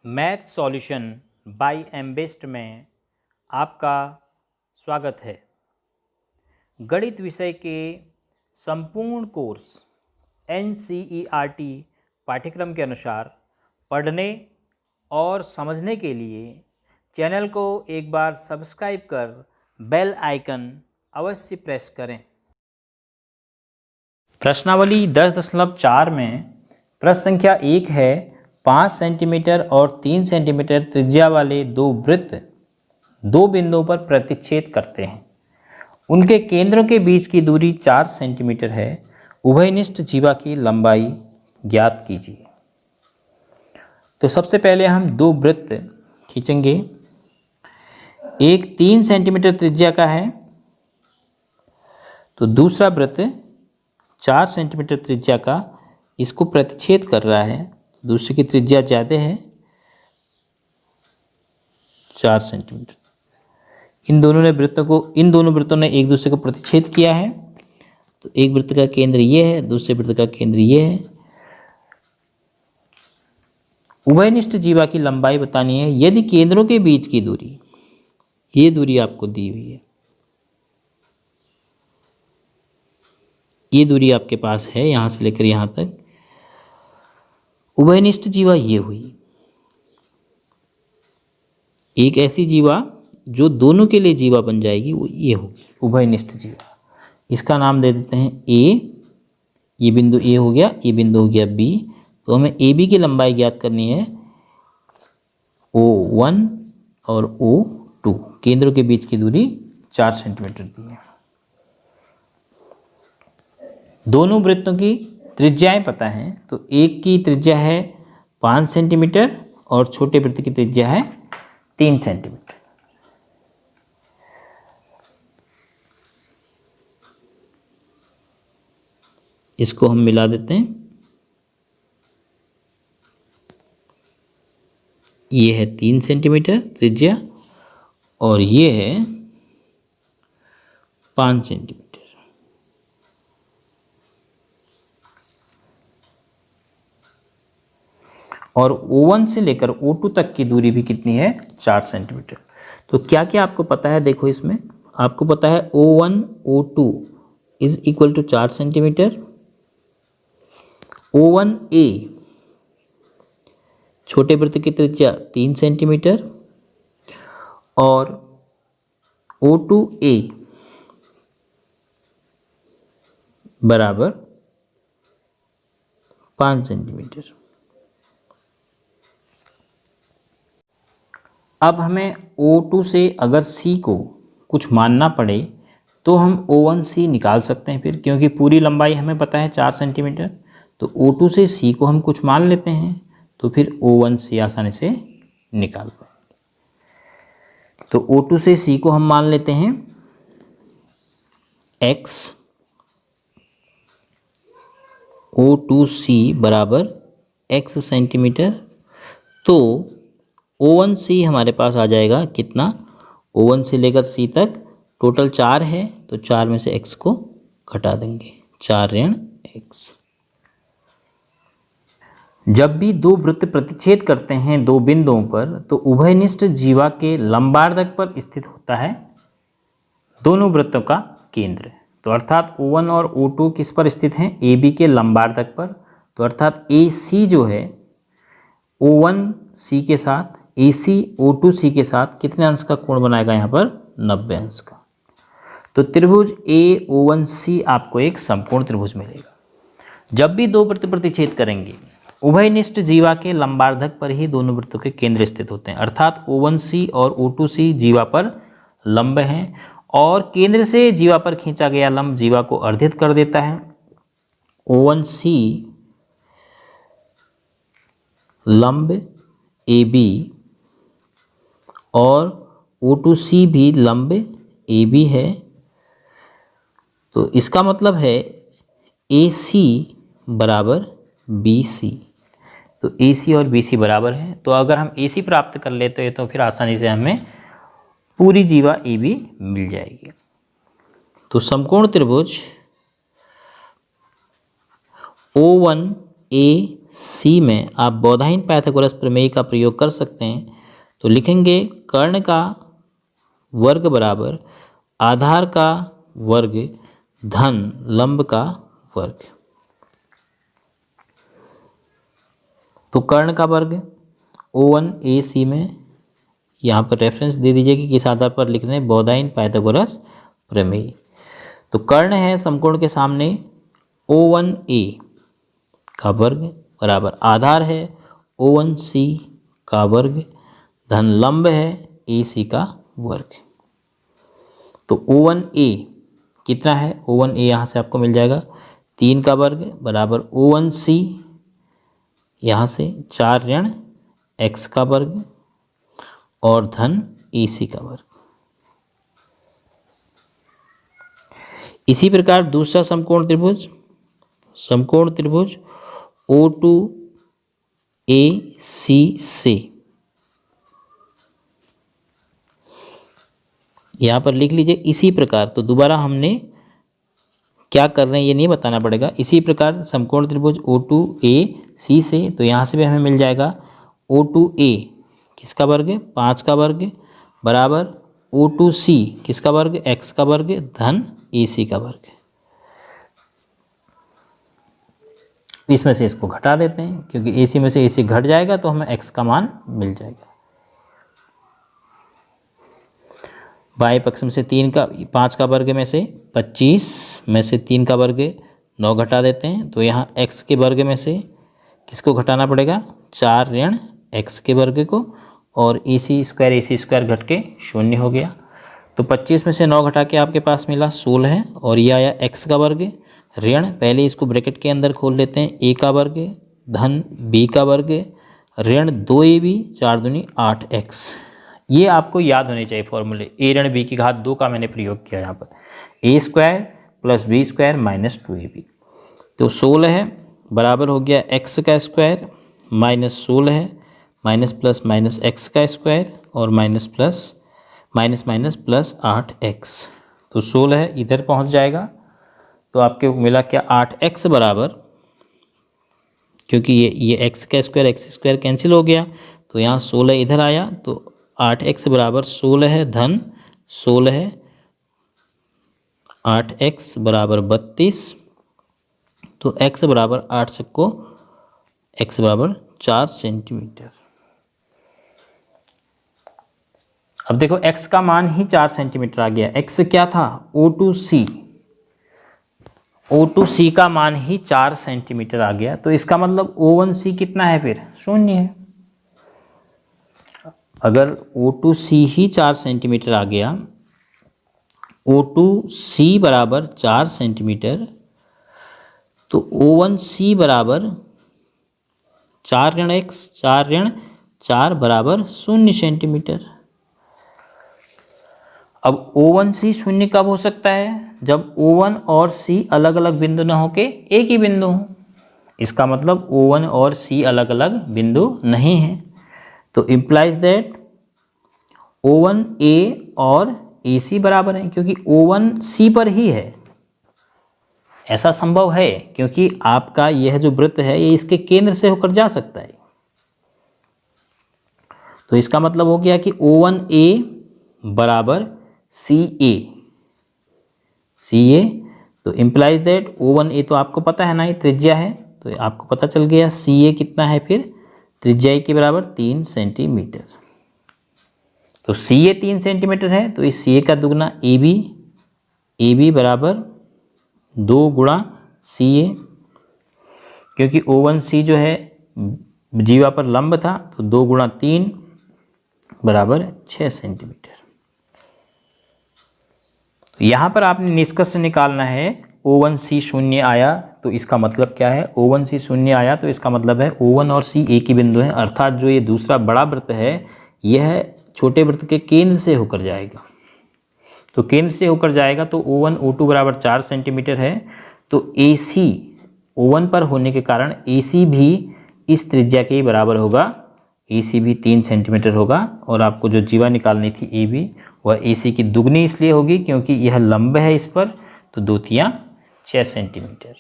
Math solution bye एमबेस्ट में आपका स्वागत है। गणित विषय के संपूर्ण कोर्स NCERT पाठ्यक्रम के अनुसार पढ़ने और समझने के लिए चैनल को एक बार सब्सक्राइब कर बेल आइकन अवश्य प्रेस करें। प्रश्नावली 10.4 में प्रश्न संख्या 1 है 5 सेंटीमीटर और 3 सेंटीमीटर त्रिज्या वाले दो वृत्त दो बिंदुओं पर प्रतिच्छेद करते हैं। उनके केंद्रों के बीच की दूरी 4 सेंटीमीटर है। उभयनिष्ठ जीवा की लंबाई ज्ञात कीजिए। तो सबसे पहले हम दो वृत्त खींचेंगे। एक 3 सेंटीमीटर त्रिज्या का है तो दूसरा वृत्त 4 सेंटीमीटर त्रिज्या का इसको प्रतिच्छेद कर रहा है। दूसरे की त्रिज्या ज़्यादा है 4 सेंटीमीटर। इन दोनों वृत्तों ने एक दूसरे को प्रतिच्छेद किया है। तो एक वृत्त का केंद्र ये है, दूसरे वृत्त का केंद्र ये है। उभयनिष्ठ जीवा की लंबाई बतानी है। यदि केंद्रों के बीच की दूरी, ये दूरी आपको दी हुई है, ये दूरी आपके पास है यहाँ से लेकर यहाँ तक। उभयनिष्ठ जीवा ये हुई, एक ऐसी जीवा जो दोनों के लिए जीवा बन जाएगी, वो ये होगी उभयनिष्ठ जीवा। इसका नाम दे देते हैं ए। ये बिंदु ए हो गया, ये बिंदु हो गया बी। तो हमें ए बी की लंबाई ज्ञात करनी है। O1 और O2 केंद्रों के बीच की दूरी 4 सेंटीमीटर दी है। दोनों वृत्तों की त्रिज्याएं पता हैं। तो एक की त्रिज्या है 5 सेंटीमीटर और छोटे वृत्त की त्रिज्या है 3 सेंटीमीटर। इसको हम मिला देते हैं। ये है 3 सेंटीमीटर त्रिज्या और ये है 5 सेंटीमीटर। और O1 से लेकर O2 तक की दूरी भी कितनी है? 4 सेंटीमीटर। तो क्या क्या आपको पता है? देखो इसमें आपको पता है O1 O2 is equal to 4 centimetre. O1A छोटे वृत्त की त्रिज्या 3 सेंटीमीटर और O2A बराबर 5 सेंटीमीटर। अब हमें O2 से अगर C को कुछ मानना पड़े तो हम O1C निकाल सकते हैं फिर, क्योंकि पूरी लंबाई हमें पता है 4 सेंटीमीटर। तो O2 से C को हम कुछ मान लेते हैं तो फिर O1C आसानी से निकाल पाएंगे। तो O2 से C को हम मान लेते हैं X। O2C बराबर X सेंटीमीटर। तो O1C हमारे पास आ जाएगा कितना? O1 से लेकर C तक टोटल 4 है तो 4 में से X को घटा देंगे, 4 ऋण X। जब भी दो वृत्त प्रतिच्छेद करते हैं दो बिंदुओं पर तो उभयनिष्ठ जीवा के लंबार्धक पर स्थित होता है दोनों वृत्तों का केंद्र। तो अर्थात O1 और O2 किस पर स्थित हैं? AB के लंबार्धक पर। तो अर्थात AC जो है O1C के साथ, AC O2C के साथ कितने अंश का कोण बनाएगा? यहाँ पर 90 अंश का। तो त्रिभुज AO1C आपको एक समकोण त्रिभुज मिलेगा। जब भी दो वृत्त प्रतिच्छेद करेंगे उभयनिष्ठ जीवा के लंबार्धक पर ही दोनों वृत्तों के केंद्र स्थित होते हैं। अर्थात O1C और O2C जीवा पर लंब हैं और केंद्र से जीवा पर खींचा गया लंब जीवा को अर्धित कर देता है। O1C लंब AB और O2C भी लंब AB है। तो इसका मतलब है AC बराबर BC। तो AC और BC बराबर है। तो अगर हम AC प्राप्त कर लेते हैं तो फिर आसानी से हमें पूरी जीवा AB मिल जाएगी। तो समकोण त्रिभुज O1AC सी में आप बौधायन पाइथागोरस प्रमेय का प्रयोग कर सकते हैं। तो लिखेंगे कर्ण का वर्ग बराबर आधार का वर्ग धन लंब का वर्ग। तो कर्ण का वर्ग O1AC में यहाँ पर रेफरेंस दे दीजिए कि किस आधार पर लिख रहे हैं, बौधायन पाइथागोरस प्रमेय। तो कर्ण है समकोण के सामने O1A का वर्ग बराबर आधार है O1C का वर्ग धन लंब है AC का वर्ग। तो O1A कितना है, O1A यहाँ से आपको मिल जाएगा 3 का वर्ग बराबर O1C यहाँ से 4 ऋण x का वर्ग और धन AC का वर्ग। इसी प्रकार दूसरा समकोण त्रिभुज O2AC से यहाँ पर लिख लीजिए इसी प्रकार। तो दोबारा हमने क्या कर रहे हैं ये नहीं बताना पड़ेगा। इसी प्रकार समकोण त्रिभुज O2AC से, तो यहाँ से भी हमें मिल जाएगा O2A किसका वर्ग 5 का वर्ग बराबर O2C किसका वर्ग x का वर्ग धन AC का वर्ग। इसमें से इसको घटा देते हैं क्योंकि AC में से AC घट जाएगा तो हमें x का मान मिल जाएगा। बाएं पक्ष में से 5 का वर्ग में से 25 में से 3 का वर्ग 9 घटा देते हैं। तो यहाँ x के वर्ग में से किसको घटाना पड़ेगा 4 ऋण x के वर्ग को और AC स्क्वायर घट के 0 हो गया। तो 25 में से 9 घटा के आपके पास मिला 16 है और ये आया x का वर्ग ऋण, पहले इसको ब्रैकेट के अंदर खोल लेते हैं, a का वर्ग धन b का वर्ग ऋण 2ab 4 दूनी 8x। ये आपको याद होने चाहिए फॉर्मूले, a ऋण b की घात 2 का मैंने प्रयोग किया यहाँ पर, a square plus b square minus 2ab। तो 16 है बराबर हो गया x का स्क्वायर माइनस 16 है माइनस प्लस माइनस x का स्क्वायर और माइनस माइनस प्लस 8x। तो 16 है इधर पहुँच जाएगा तो आपके मिला क्या 8x बराबर, क्योंकि ये x का स्क्वायर कैंसिल हो गया तो यहाँ 16 इधर आया तो 8x बराबर 16 है धन 16 है 8x बराबर 32। तो x बराबर 8 चक्को x बराबर 4 सेंटीमीटर। अब देखो x का मान ही 4 सेंटीमीटर आ गया। x क्या था O2C का मान ही 4 सेंटीमीटर आ गया। तो इसका मतलब O1C कितना है फिर 0 है। अगर O2C ही 4 सेंटीमीटर आ गया, O2C बराबर 4 सेंटीमीटर, तो O1C बराबर 4 ऋण x 4 ऋण 4 बराबर 0 सेंटीमीटर। अब O1C 0 कब हो सकता है, जब O1 और C अलग अलग बिंदु न होके एक ही बिंदु हो। इसका मतलब O1 और C अलग अलग बिंदु नहीं है। तो इम्प्लाइज दैट O1A और AC बराबर है, क्योंकि O1 C पर ही है। ऐसा संभव है क्योंकि आपका यह जो वृत्त है ये इसके केंद्र से होकर जा सकता है। तो इसका मतलब हो गया कि O1A बराबर CA। तो इम्प्लाइज दैट O1A तो आपको पता है ना, ये त्रिज्या है, तो आपको पता चल गया CA कितना है फिर, त्रिज्या के बराबर 3 सेंटीमीटर। तो CA 3 सेंटीमीटर है तो इस CA का दुगना AB बराबर 2 गुणा CA, क्योंकि O1C जो है जीवा पर लंब था तो 2 गुणा 3 बराबर 6 सेंटीमीटर। तो यहाँ पर आपने निष्कर्ष निकालना है O1C 0 आया तो इसका मतलब क्या है, O1C 0 आया तो इसका मतलब है O1 और C एक ही बिंदु है, अर्थात जो ये दूसरा बड़ा वृत्त है यह छोटे वृत्त के केंद्र से होकर जाएगा। तो केंद्र से होकर जाएगा तो O1 O2 बराबर 4 सेंटीमीटर है, तो AC O1 पर होने के कारण AC भी इस त्रिज्या के बराबर होगा, AC भी 3 सेंटीमीटर होगा। और आपको जो जीवा निकालनी थी AB वह AC की दुगनी इसलिए होगी क्योंकि यह लंब है इस पर, तो 2 तियां 6 सेंटीमीटर।